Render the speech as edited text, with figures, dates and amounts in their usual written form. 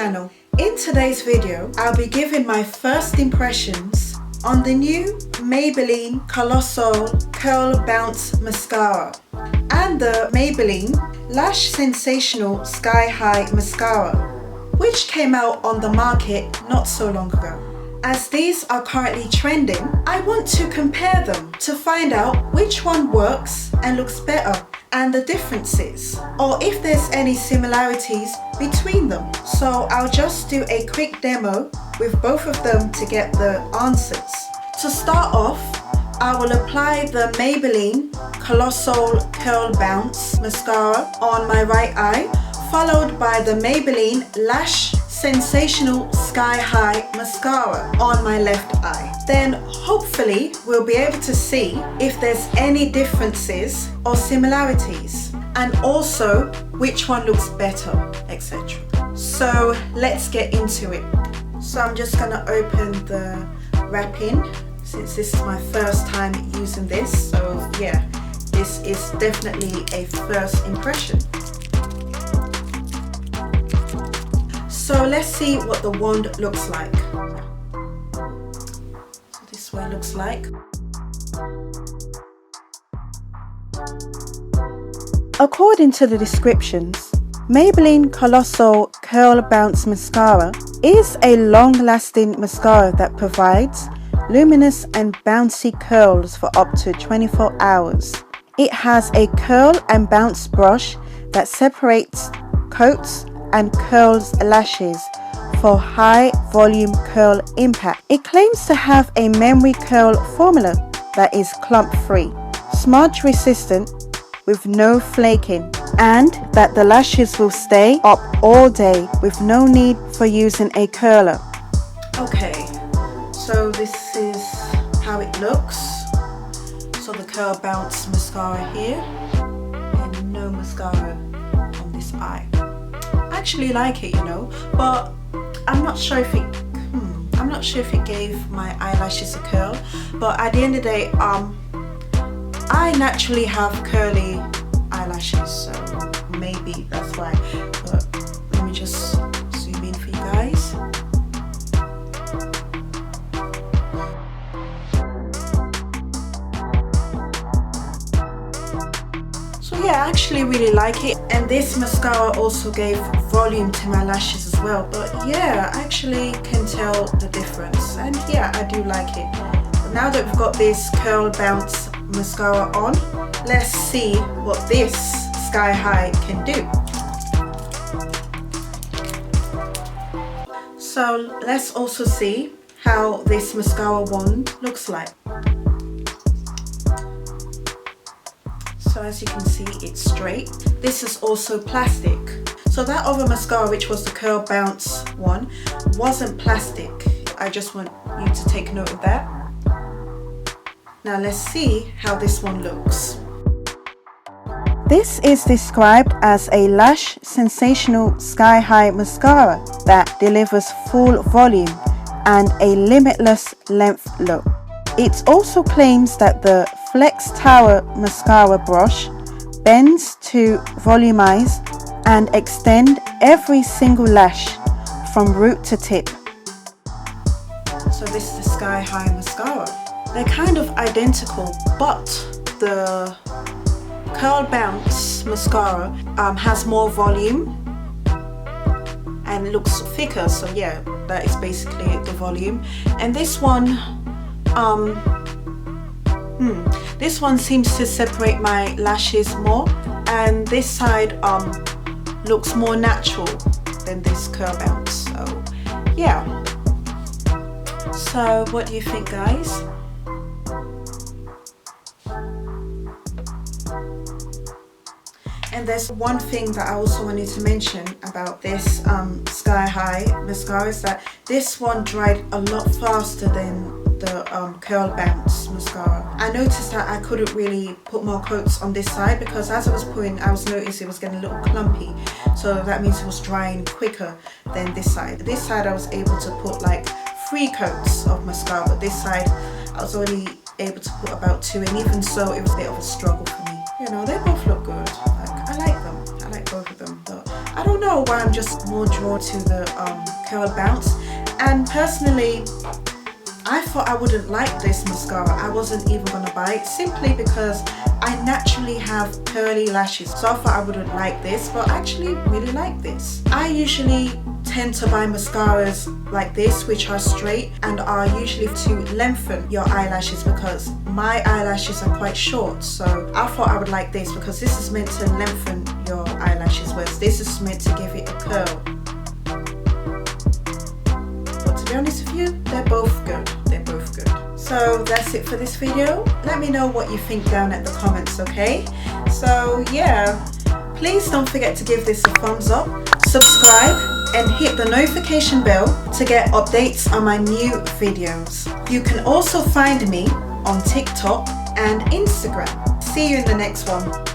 channel. In today's video, I'll be giving my first impressions on the new Maybelline Colossal Curl Bounce Mascara and the Maybelline Lash Sensational Sky High Mascara, which came out on the market not so long ago. As these are currently trending, I want to compare them to find out which one works and looks better and the differences, or if there's any similarities between them. So I'll just do a quick demo with both of them to get the answers. To start off, I will apply the Maybelline Colossal Curl Bounce Mascara on my right eye, followed by the Maybelline Lash Sensational Sky High Mascara on my left eye. Then hopefully we'll be able to see if there's any differences or similarities, and also which one looks better, etc. So let's get into it. So I'm just gonna open the wrapping since this is my first time using this. So yeah, this is definitely a first impression. So let's see what the wand looks like. So this way it looks like. According to the descriptions, Maybelline Colossal Curl Bounce Mascara is a long-lasting mascara that provides luminous and bouncy curls for up to 24 hours. It has a curl and bounce brush that separates, coats and curls lashes for high volume curl impact. It claims to have a memory curl formula that is clump free, smudge resistant with no flaking, and that the lashes will stay up all day with no need for using a curler. Okay, so this is how it looks. So the curl bounce mascara here and no mascara on this eye. I actually like it, you know, but I'm not sure if it gave my eyelashes a curl. But at the end of the day, I naturally have curly eyelashes, so maybe that's why. But let me just zoom in for you guys. So yeah, I actually really like it, and this mascara also gave volume to my lashes as well. But yeah, I actually can tell the difference, and yeah, I do like it. But now that we've got this curl bounce mascara on, let's see what this Sky High can do. So let's also see how this mascara wand looks like. So as you can see, it's straight. This is also plastic. So that other mascara, which was the curl bounce one, wasn't plastic. I just want you to take note of that. Now let's see how this one looks. This is described as a Lash Sensational Sky High Mascara that delivers full volume and a limitless length look. It also claims that the Flex Tower mascara brush bends to volumize and extend every single lash from root to tip. So this is the Sky High mascara. They're kind of identical, but the Curl Bounce mascara has more volume and it looks thicker, so yeah, that is basically the volume. And this one seems to separate my lashes more, and this side looks more natural than this Curl Bounce. So yeah, so what do you think, guys? And there's one thing that I also wanted to mention about this Sky High mascara is that this one dried a lot faster than the Curl Bounce mascara. I noticed that I couldn't really put more coats on this side because as I was putting, I was noticing it was getting a little clumpy. So that means it was drying quicker than this side. This side I was able to put like 3 coats of mascara, but this side I was only able to put about 2, and even so it was a bit of a struggle for me. You know, they both look good. Like, I like them. I like both of them, but I don't know. know why I'm just more drawn to the curl bounce. And personally, I thought I wouldn't like this mascara. I wasn't even gonna buy it simply because I naturally have curly lashes. So I thought I wouldn't like this, but I actually really like this. I usually tend to buy mascaras like this, which are straight and are usually to lengthen your eyelashes, because my eyelashes are quite short. So I thought I would like this because this is meant to lengthen your eyelashes, whereas this is meant to give it a curl. To be honest with you, they're both good. They're both good. So that's it for this video. Let me know what you think down at the comments, okay? So yeah, please don't forget to give this a thumbs up, subscribe, and hit the notification bell to get updates on my new videos. You can also find me on TikTok and Instagram. See you in the next one.